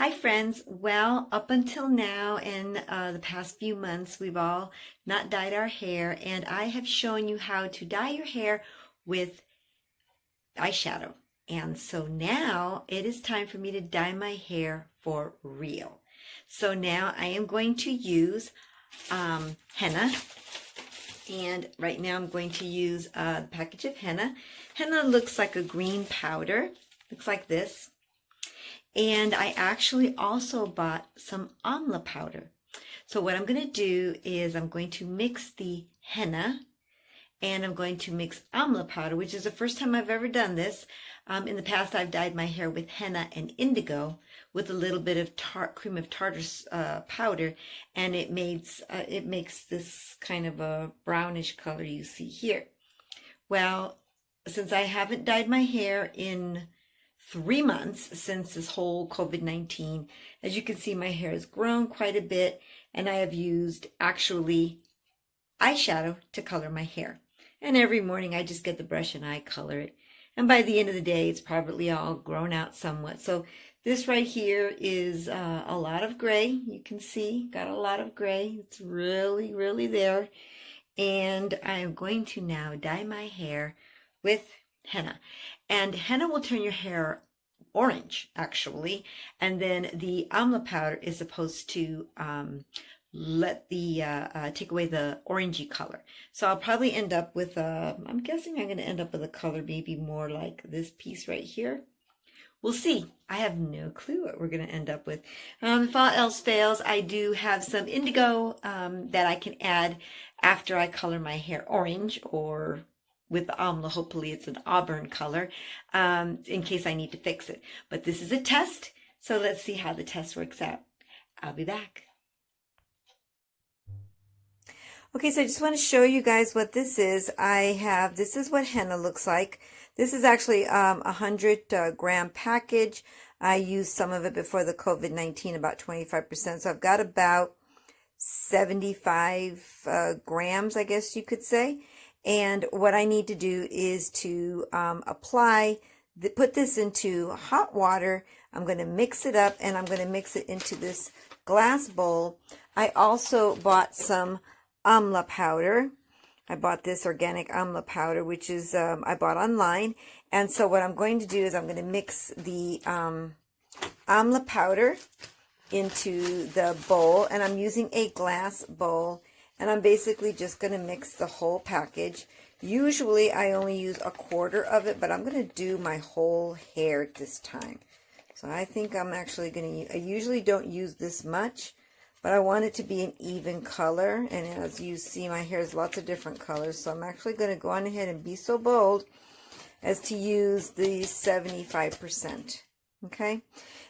Hi friends. Well, up until now in the past few months, we've all not dyed our hair, and I have shown you how to dye your hair with eyeshadow. And so now it is time for me to dye my hair for real. So now I am going to use henna, and right now I'm going to use a package of henna. Henna looks like a green powder, looks like this. And I actually also bought some amla powder. So what I'm going to do is I'm going to mix the henna and I'm going to mix amla powder, which is the first time I've ever done this. In the past, I've dyed my hair with henna and indigo with a little bit of cream of tartar powder, and it makes this kind of a brownish color you see here. Well, since I haven't dyed my hair in 3 months since this whole COVID-19. As you can see, my hair has grown quite a bit, and I have used actually eyeshadow to color my hair. And every morning I just get the brush and I color it. And by the end of the day, it's probably all grown out somewhat. So this right here is a lot of gray. You can see, got a lot of gray. It's really, really there. And I'm going to now dye my hair with henna. And henna will turn your hair orange, actually. And then the amla powder is supposed to take away the orangey color. So I'll probably end up with I'm guessing I'm going to end up with a color maybe more like this piece right here. We'll see. I have no clue what we're going to end up with. If all else fails, I do have some indigo that I can add after I color my hair orange, or with the amla, hopefully it's an auburn color, in case I need to fix it. But this is a test, so let's see how the test works out. I'll be back. Okay, so I just want to show you guys what this is. This is what henna looks like. This is actually a 100-gram package. I used some of it before the COVID-19, about 25%. So I've got about 75 grams, I guess you could say. And what I need to do is to put this into hot water. I'm going to mix it up, and I'm going to mix it into this glass bowl. I also bought some amla powder. I bought this organic amla powder, which is I bought online. And so what I'm going to do is I'm going to mix the amla powder into the bowl, and I'm using a glass bowl. And I'm basically just going to mix the whole package. Usually I only use a quarter of it, but I'm going to do my whole hair this time. So I think I'm actually going to I usually don't use this much, but I want it to be an even color. And as you see, my hair is lots of different colors. So I'm actually going to go on ahead and be so bold as to use the 75%. Okay.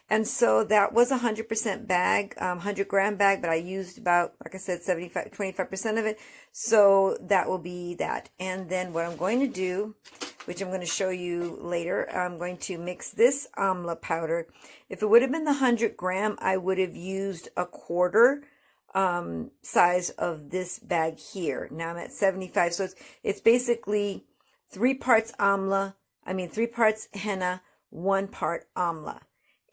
And so that was a 100% bag, 100-gram bag, but I used about, like I said, 25% of it. So that will be that. And then what I'm going to do, which I'm going to show you later, I'm going to mix this amla powder. If it would have been the 100-gram, I would have used a quarter size of this bag here. Now I'm at 75. So it's basically 3 parts henna, 1 part amla.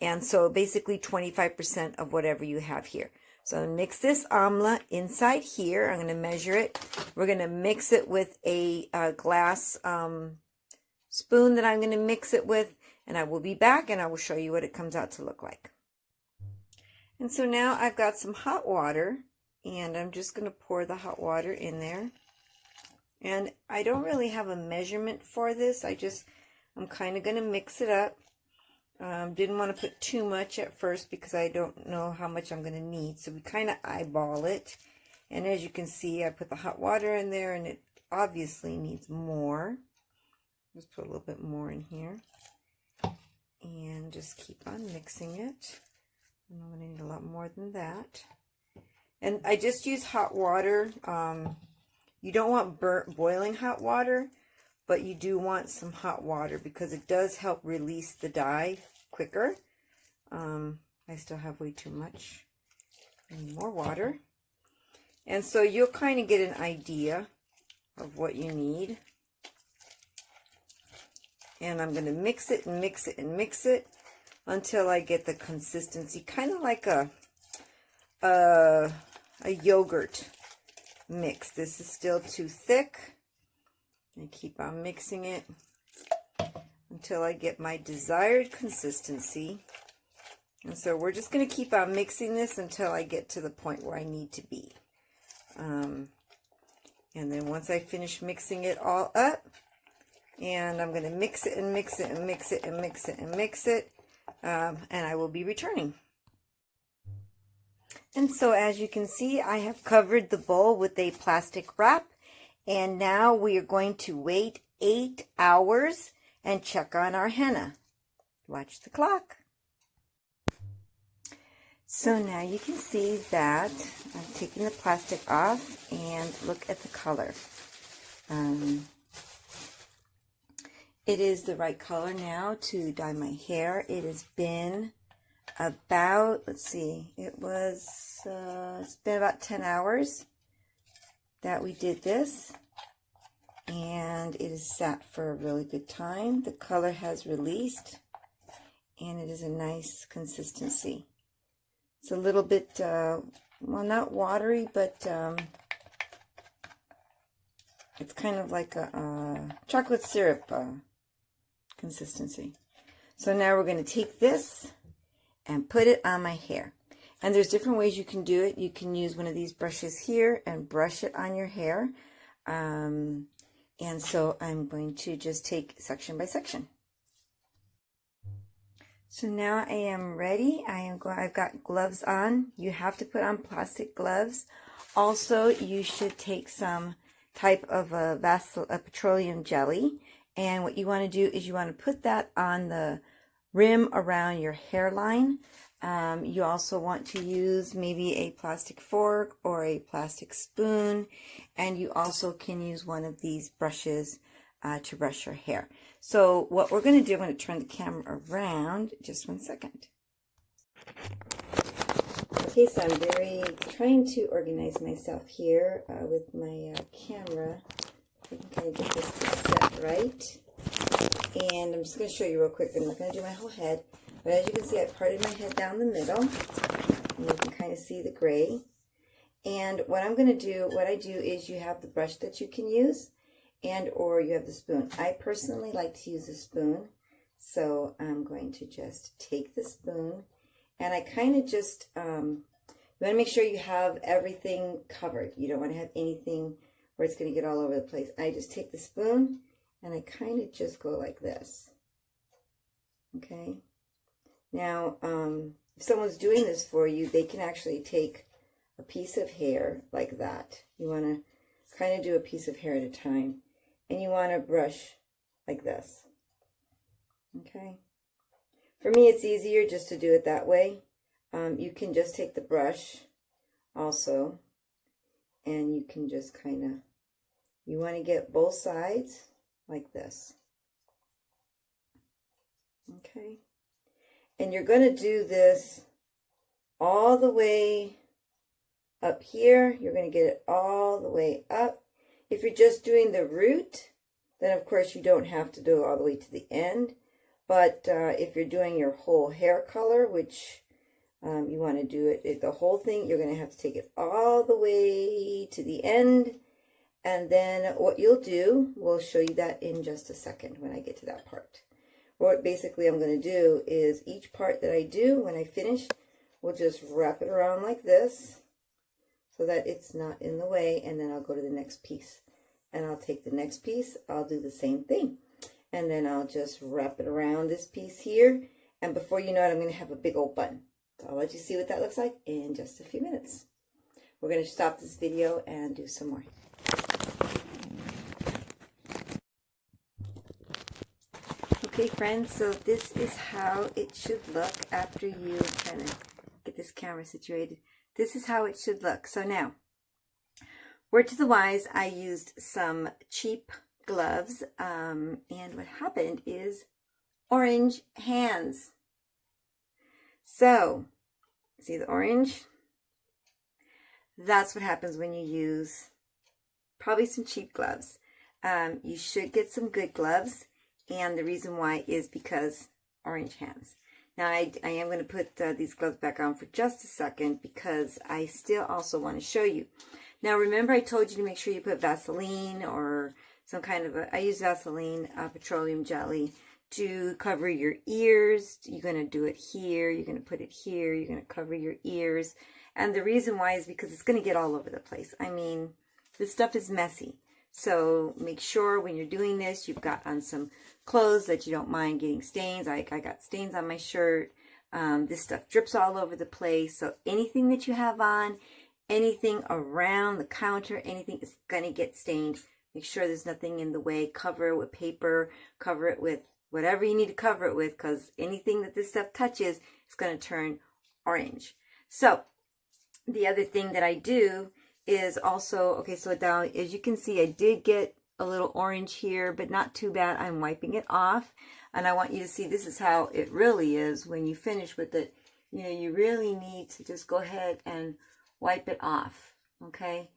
And so basically 25% of whatever you have here. So mix this amla inside here. I'm going to measure it. We're going to mix it with a glass spoon that I'm going to mix it with. And I will be back and I will show you what it comes out to look like. And so now I've got some hot water. And I'm just going to pour the hot water in there. And I don't really have a measurement for this. I'm kind of going to mix it up. Didn't want to put too much at first because I don't know how much I'm going to need. So we kind of eyeball it. And as you can see, I put the hot water in there, and it obviously needs more. Just put a little bit more in here. And just keep on mixing it. And I'm going to need a lot more than that. And I just use hot water. You don't want boiling hot water, but you do want some hot water because it does help release the dye quicker. I still have way too much. I need more water. And so you'll kind of get an idea of what you need. And I'm going to mix it and mix it and mix it until I get the consistency, kind of like a yogurt mix. This is still too thick. I keep on mixing it until I get my desired consistency. And so we're just going to keep on mixing this until I get to the point where I need to be. And then once I finish mixing it all up, and I'm going to mix it and mix it and mix it and mix it and mix it, and I will be returning. And so as you can see, I have covered the bowl with a plastic wrap, and now we are going to wait 8 hours and check on our henna. Watch the clock. So now you can see that I'm taking the plastic off, and look at the color. It is the right color now to dye my hair. It has been about, let's see, it's been about 10 hours that we did this, and it is sat for a really good time. The color has released, and it is a nice consistency. It's a little bit, well, not watery, but it's kind of like a chocolate syrup consistency. So now we're going to take this and put it on my hair. And there's different ways you can do it. You can use one of these brushes here and brush it on your hair. And so I'm going to just take section by section. So now I am ready. I've got gloves on. You have to put on plastic gloves. Also, you should take some type of a petroleum jelly. And what you want to do is you want to put that on the rim around your hairline. You also want to use maybe a plastic fork or a plastic spoon. And you also can use one of these brushes to brush your hair. So what we're going to do, I'm going to turn the camera around. Just 1 second. Okay, so I'm trying to organize myself here with my camera. I can kind of get this set right. And I'm just going to show you real quick. I'm not going to do my whole head. But as you can see, I parted my head down the middle. And you can kind of see the gray. And what I'm going to do, what I do is you have the brush that you can use, and or you have the spoon. I personally like to use a spoon. So I'm going to just take the spoon, and I kind of just, you want to make sure you have everything covered. You don't want to have anything where it's going to get all over the place. I just take the spoon, and I kind of just go like this. Okay. Now, if someone's doing this for you, they can actually take a piece of hair like that. You want to kind of do a piece of hair at a time. And you want to brush like this. Okay. For me, it's easier just to do it that way. You can just take the brush also, and you can just kind of, you want to get both sides like this. Okay. And you're going to do this all the way up here. You're going to get it all the way up. If you're just doing the root, then of course you don't have to do it all the way to the end. But if you're doing your whole hair color, which you want to do it the whole thing, you're going to have to take it all the way to the end. And then what you'll do, we'll show you that in just a second when I get to that part. What basically I'm going to do is each part that I do, when I finish, we'll just wrap it around like this so that it's not in the way, and then I'll go to the next piece. And I'll take the next piece, I'll do the same thing. And then I'll just wrap it around this piece here, and before you know it, I'm going to have a big old bun. So I'll let you see what that looks like in just a few minutes. We're going to stop this video and do some more. Okay, friends, so this is how it should look after you kind of get this camera situated. This is how it should look. So now, word to the wise, I used some cheap gloves, and what happened is orange hands. So, see the orange? That's what happens when you use probably some cheap gloves. You should get some good gloves, and the reason why is because orange hands. Now I am going to put these gloves back on for just a second because I still also want to show you. Now remember I told you to make sure you put Vaseline or some kind of I use Vaseline petroleum jelly to cover your ears. You're going to do it here. You're going to put it here. You're going to cover your ears. And the reason why is because it's going to get all over the place. I mean, this stuff is messy. So make sure when you're doing this, you've got on some clothes that you don't mind getting stains. I got stains on my shirt. This stuff drips all over the place. So anything that you have on, anything around the counter, anything is going to get stained. Make sure there's nothing in the way. Cover it with paper. Cover it with whatever you need to cover it with, because anything that this stuff touches is going to turn orange. So the other thing that I do is also, okay, so now as you can see, I did get a little orange here, but not too bad. I'm wiping it off, and I want you to see this is how it really is when you finish with it. You know, you really need to just go ahead and wipe it off, okay?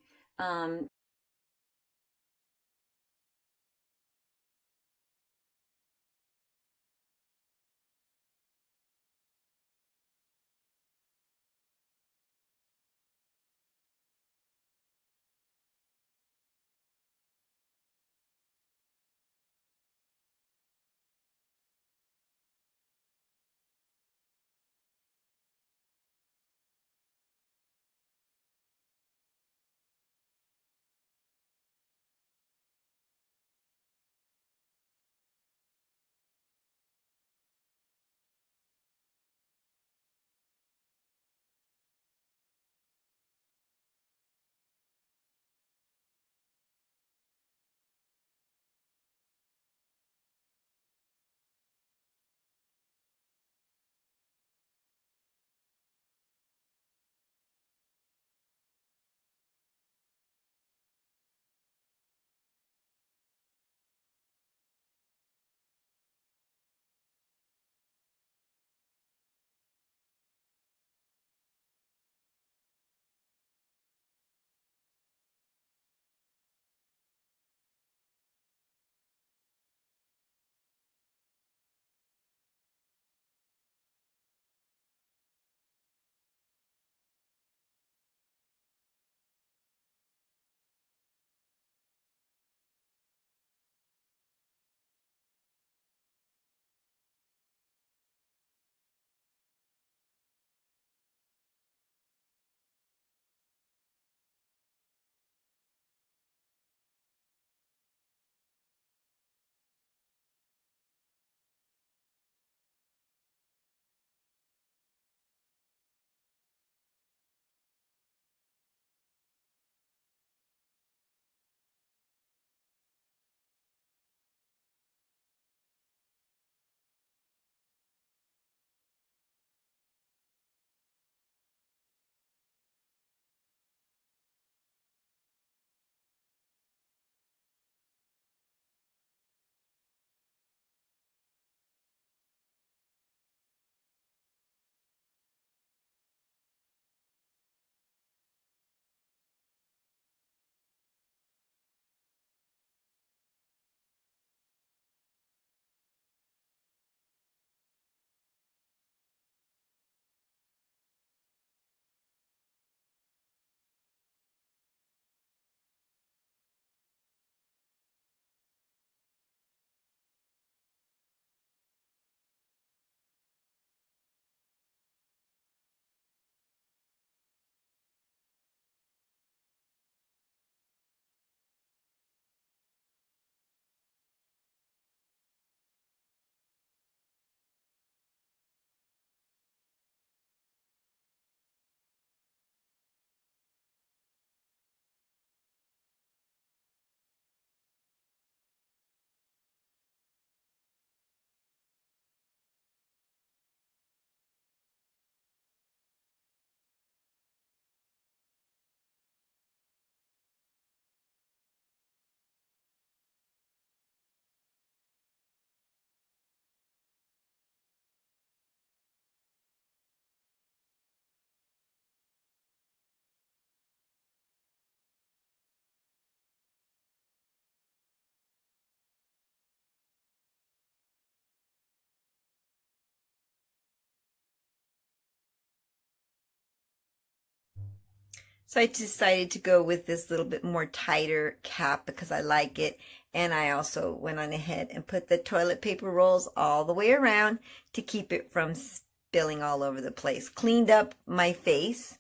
So I decided to go with this little bit more tighter cap because I like it. And I also went on ahead and put the toilet paper rolls all the way around to keep it from spilling all over the place. Cleaned up my face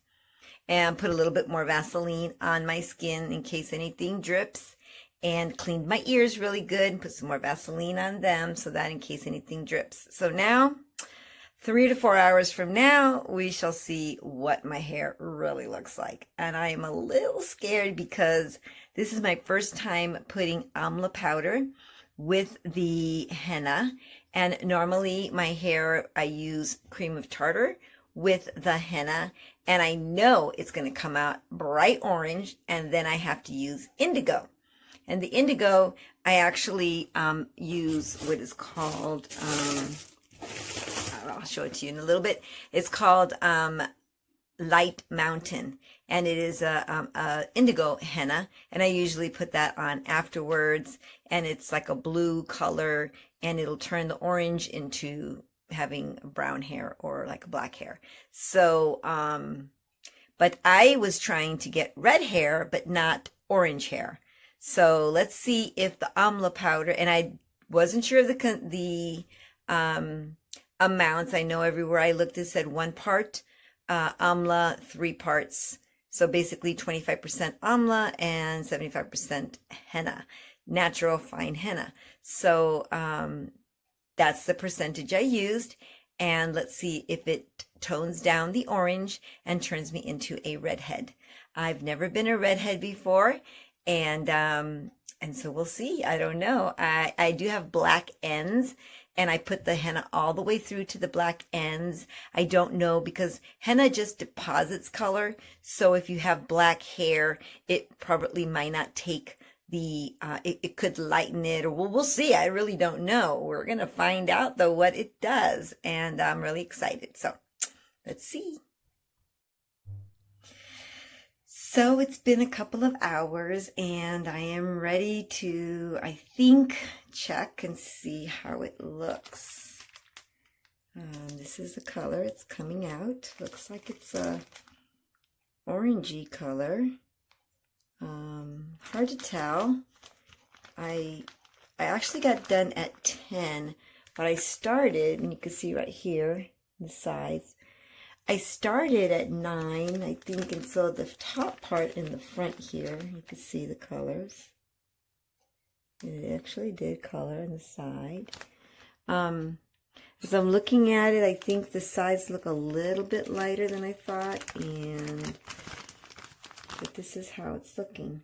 and put a little bit more Vaseline on my skin in case anything drips. And cleaned my ears really good and put some more Vaseline on them so that in case anything drips. So now, 3 to 4 hours from now, we shall see what my hair really looks like. And I am a little scared because this is my first time putting amla powder with the henna. And normally my hair, I use cream of tartar with the henna. And I know it's going to come out bright orange, and then I have to use indigo. And the indigo, I actually use what is called, I'll show it to you in a little bit. It's called Light Mountain, and it is a indigo henna, and I usually put that on afterwards, and it's like a blue color, and it'll turn the orange into having brown hair or like black hair. So, but I was trying to get red hair, but not orange hair. So let's see if the amla powder, and I wasn't sure of the amounts. I know everywhere I looked it said 1 part amla, 3 parts. So basically 25% amla and 75% henna, natural fine henna. So that's the percentage I used. And let's see if it tones down the orange and turns me into a redhead. I've never been a redhead before. And so we'll see. I don't know. I do have black ends, and I put the henna all the way through to the black ends. I don't know because henna just deposits color. So if you have black hair, it probably might not take the, it could lighten it, or we'll see. I really don't know. We're going to find out though what it does. And I'm really excited. So let's see. So it's been a couple of hours, and I am ready to, I think, check and see how it looks. This is the color it's coming out. Looks like it's a orangey color. Hard to tell. I actually got done at 10, but I started, and you can see right here, the sides. I started at 9, I think, and so the top part in the front here, you can see the colors. It actually did color on the side. As I'm looking at it, I think the sides look a little bit lighter than I thought, but this is how it's looking.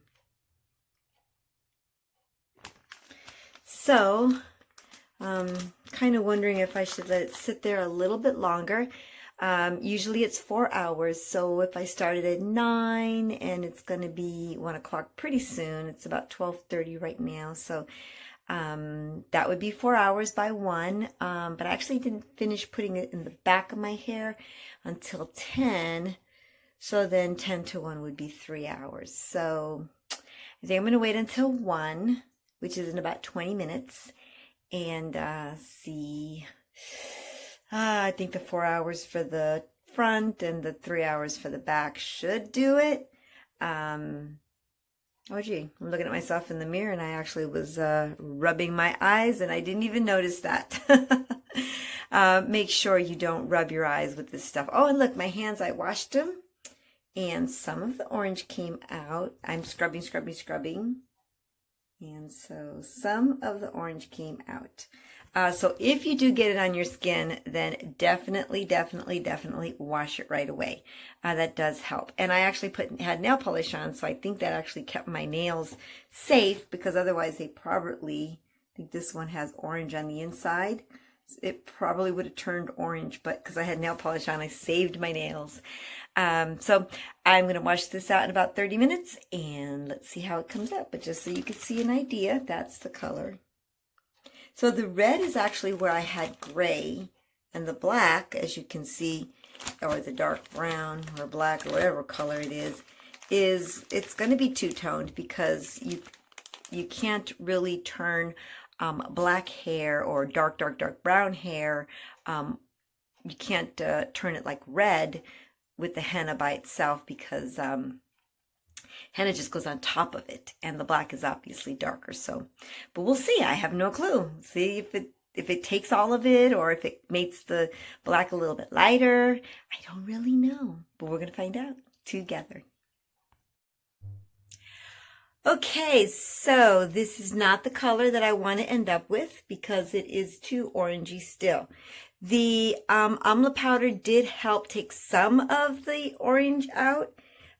So, kind of wondering if I should let it sit there a little bit longer. Usually it's 4 hours, so if I started at 9 and it's going to be 1 o'clock pretty soon, it's about 12:30 right now, so that would be 4 hours by 1, but I actually didn't finish putting it in the back of my hair until 10, so then 10 to 1 would be 3 hours. So I think I'm going to wait until 1, which is in about 20 minutes, and see. I think the 4 hours for the front and the 3 hours for the back should do it. Oh gee, I'm looking at myself in the mirror, and I actually was rubbing my eyes, and I didn't even notice that. Make sure you don't rub your eyes with this stuff. Oh, and look, my hands, I washed them, and some of the orange came out. I'm scrubbing, and so some of the orange came out. So if you do get it on your skin, then definitely wash it right away. That does help. And I actually had nail polish on, so I think that actually kept my nails safe, because otherwise they probably, I think this one has orange on the inside. It probably would have turned orange, but because I had nail polish on, I saved my nails. So I'm going to wash this out in about 30 minutes, and let's see how it comes out. But just so you can see an idea, that's the color. So the red is actually where I had gray, and the black, as you can see, or the dark brown or black or whatever color it is it's going to be two-toned, because you can't really turn black hair or dark brown hair. You can't turn it like red with the henna by itself, because Henna just goes on top of it, and the black is obviously darker. So, but we'll see. I have no clue. See if it takes all of it, or if it makes the black a little bit lighter. I don't really know, but we're gonna find out together. Okay, so this is not the color that I want to end up with because it is too orangey still. The amla powder did help take some of the orange out.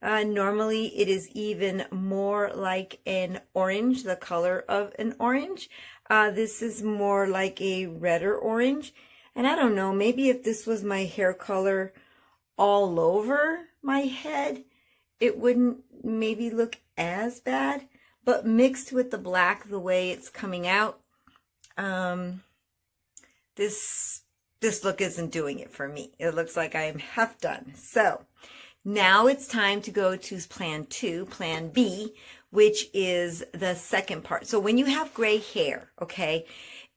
Normally it is even more like an orange, the color of an orange. This is more like a redder orange. And I don't know, maybe if this was my hair color all over my head, it wouldn't maybe look as bad, but mixed with the black the way it's coming out, this look isn't doing it for me. It looks like I am half done. So now it's time to go to plan 2, plan B, which is the second part. So when you have gray hair, okay,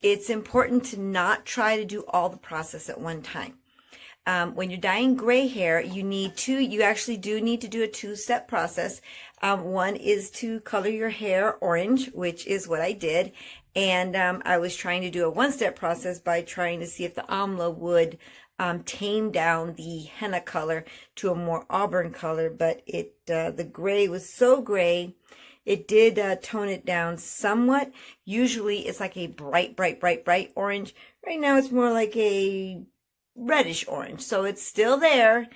it's important to not try to do all the process at one time. When you're dyeing gray hair, you actually do need to do a 2-step process. One is to color your hair orange, which is what I did. And I was trying to do a 1-step process by trying to see if the amla would tame down the henna color to a more auburn color. But the gray was so gray, it did tone it down somewhat. Usually it's like a bright orange. Right now it's more like a reddish orange, so it's still there,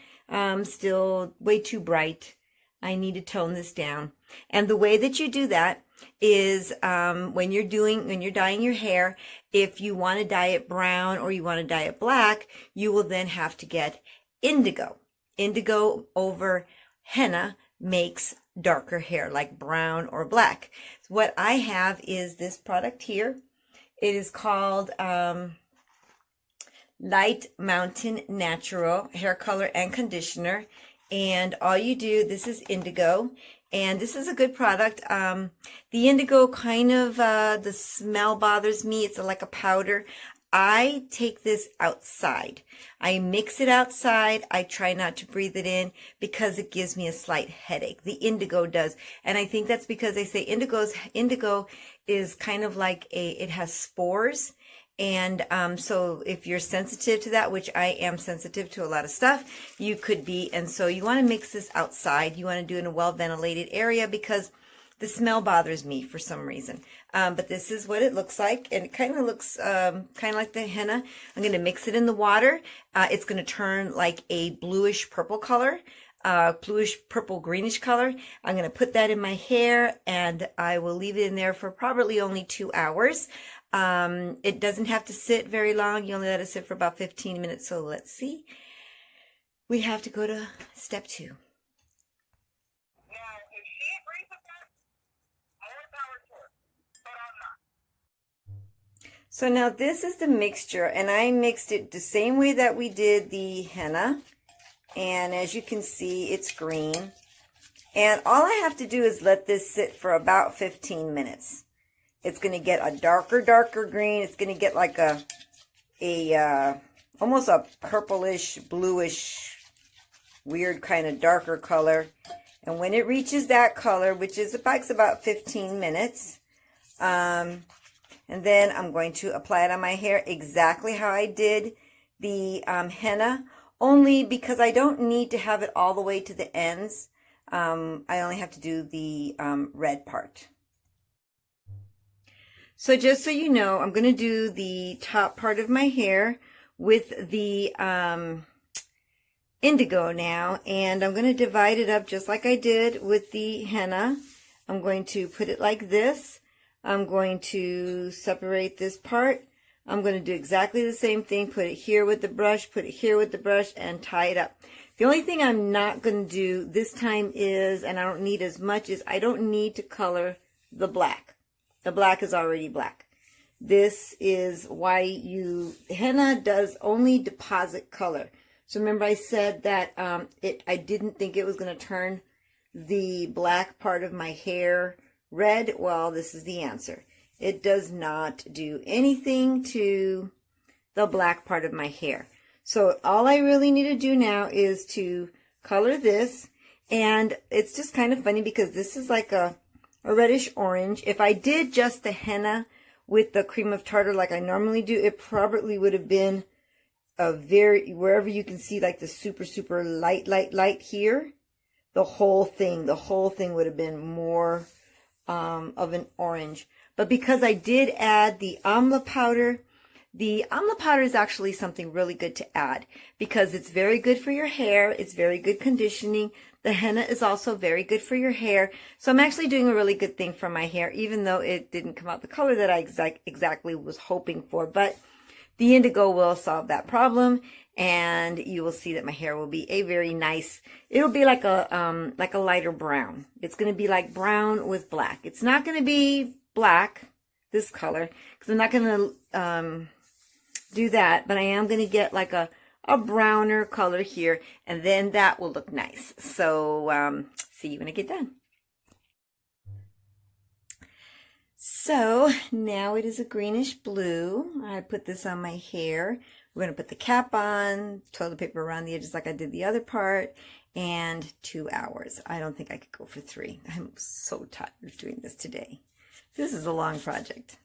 still way too bright. I need to tone this down. And the way that you do that is when you're dyeing your hair, if you want to dye it brown or you want to dye it black, you will then have to get indigo. Indigo over henna makes darker hair, like brown or black. So what I have is this product here. It is called Light Mountain Natural Hair Color and Conditioner. And all you do, this is indigo, and this is a good product. The indigo kind of, the smell bothers me. It's like a powder. I take this outside. I mix it outside. I try not to breathe it in because it gives me a slight headache. The indigo does. And I think that's because they say indigo is kind of like it has spores. And so if you're sensitive to that, which I am sensitive to a lot of stuff, you could be. And so you want to mix this outside. You want to do it in a well-ventilated area because the smell bothers me for some reason. But this is what it looks like. And it kind of looks kind of like the henna. I'm going to mix it in the water. It's going to turn like a bluish purple color. Bluish purple greenish color. I'm going to put that in my hair and I will leave it in there for probably only 2 hours. It doesn't have to sit very long. You only let it sit for about 15 minutes. So let's see. We have to go to step 2. Now, if she agrees with that, more power to her, but I'm not. So now this is the mixture, and I mixed it the same way that we did the henna. And as you can see, it's green. And all I have to do is let this sit for about 15 minutes. It's going to get a darker green. It's going to get like almost a purplish, bluish, weird kind of darker color. And when it reaches that color, which is about 15 minutes, and then I'm going to apply it on my hair exactly how I did the henna, only because I don't need to have it all the way to the ends. I only have to do the red part. So just so you know, I'm going to do the top part of my hair with the indigo now, and I'm going to divide it up just like I did with the henna. I'm going to put it like this. I'm going to separate this part. I'm going to do exactly the same thing. Put it here with the brush, put it here with the brush, and tie it up. The only thing I'm not going to do this time is, and I don't need as much, is I don't need to color the black. The black is already black. This is why henna does only deposit color. So remember I said that I didn't think it was going to turn the black part of my hair red. Well, this is the answer. It does not do anything to the black part of my hair. So all I really need to do now is to color this. And it's just kind of funny because this is like a reddish orange. If I did just the henna with the cream of tartar like I normally do, it probably would have been a very, wherever you can see like the super light here, the whole thing would have been more of an orange. But because I did add the amla powder is actually something really good to add because it's very good for your hair. It's very good conditioning. The henna is also very good for your hair. So I'm actually doing a really good thing for my hair, even though it didn't come out the color that I exactly was hoping for. But the indigo will solve that problem, and you will see that my hair will be a very nice, it'll be like a lighter brown. It's going to be like brown with black. It's not going to be black, this color, because I'm not going to do that, but I am going to get like a browner color here, and then that will look nice. So see you when I get done. So now it is a greenish blue. I put this on my hair. We're going to put the cap on, toilet paper around the edges like I did the other part, and 2 hours. I don't think I could go for 3. I'm so tired of doing this today. This is a long project.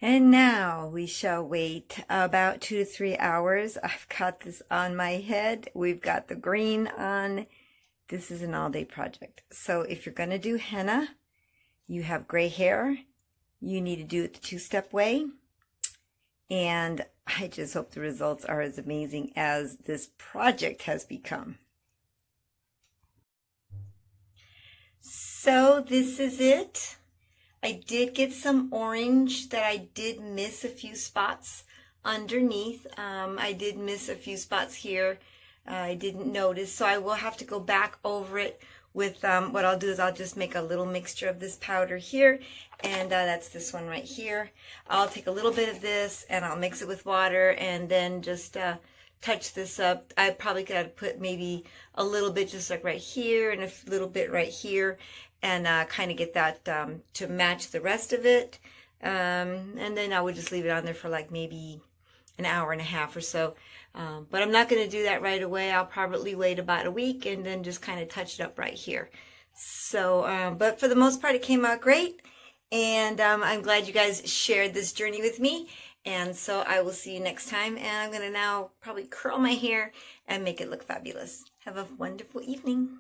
And now we shall wait about 2 to 3 hours. I've got this on my head. We've got the green on. This is an all-day project. So if you're going to do henna, you have gray hair, you need to do it the 2-step way. And I just hope the results are as amazing as this project has become. So this is it. I did get some orange that I did miss a few spots underneath. I did miss a few spots here. I didn't notice, so I will have to go back over it with what I'll do is I'll just make a little mixture of this powder here, and that's this one right here. I'll take a little bit of this and I'll mix it with water and then just touch this up. I probably could put maybe a little bit just like right here and a little bit right here, and kind of get that to match the rest of it. And then I would just leave it on there for like maybe an hour and a half or so. But I'm not going to do that right away. I'll probably wait about a week and then just kind of touch it up right here. So, but for the most part, it came out great. And I'm glad you guys shared this journey with me. And so I will see you next time. And I'm going to now probably curl my hair and make it look fabulous. Have a wonderful evening.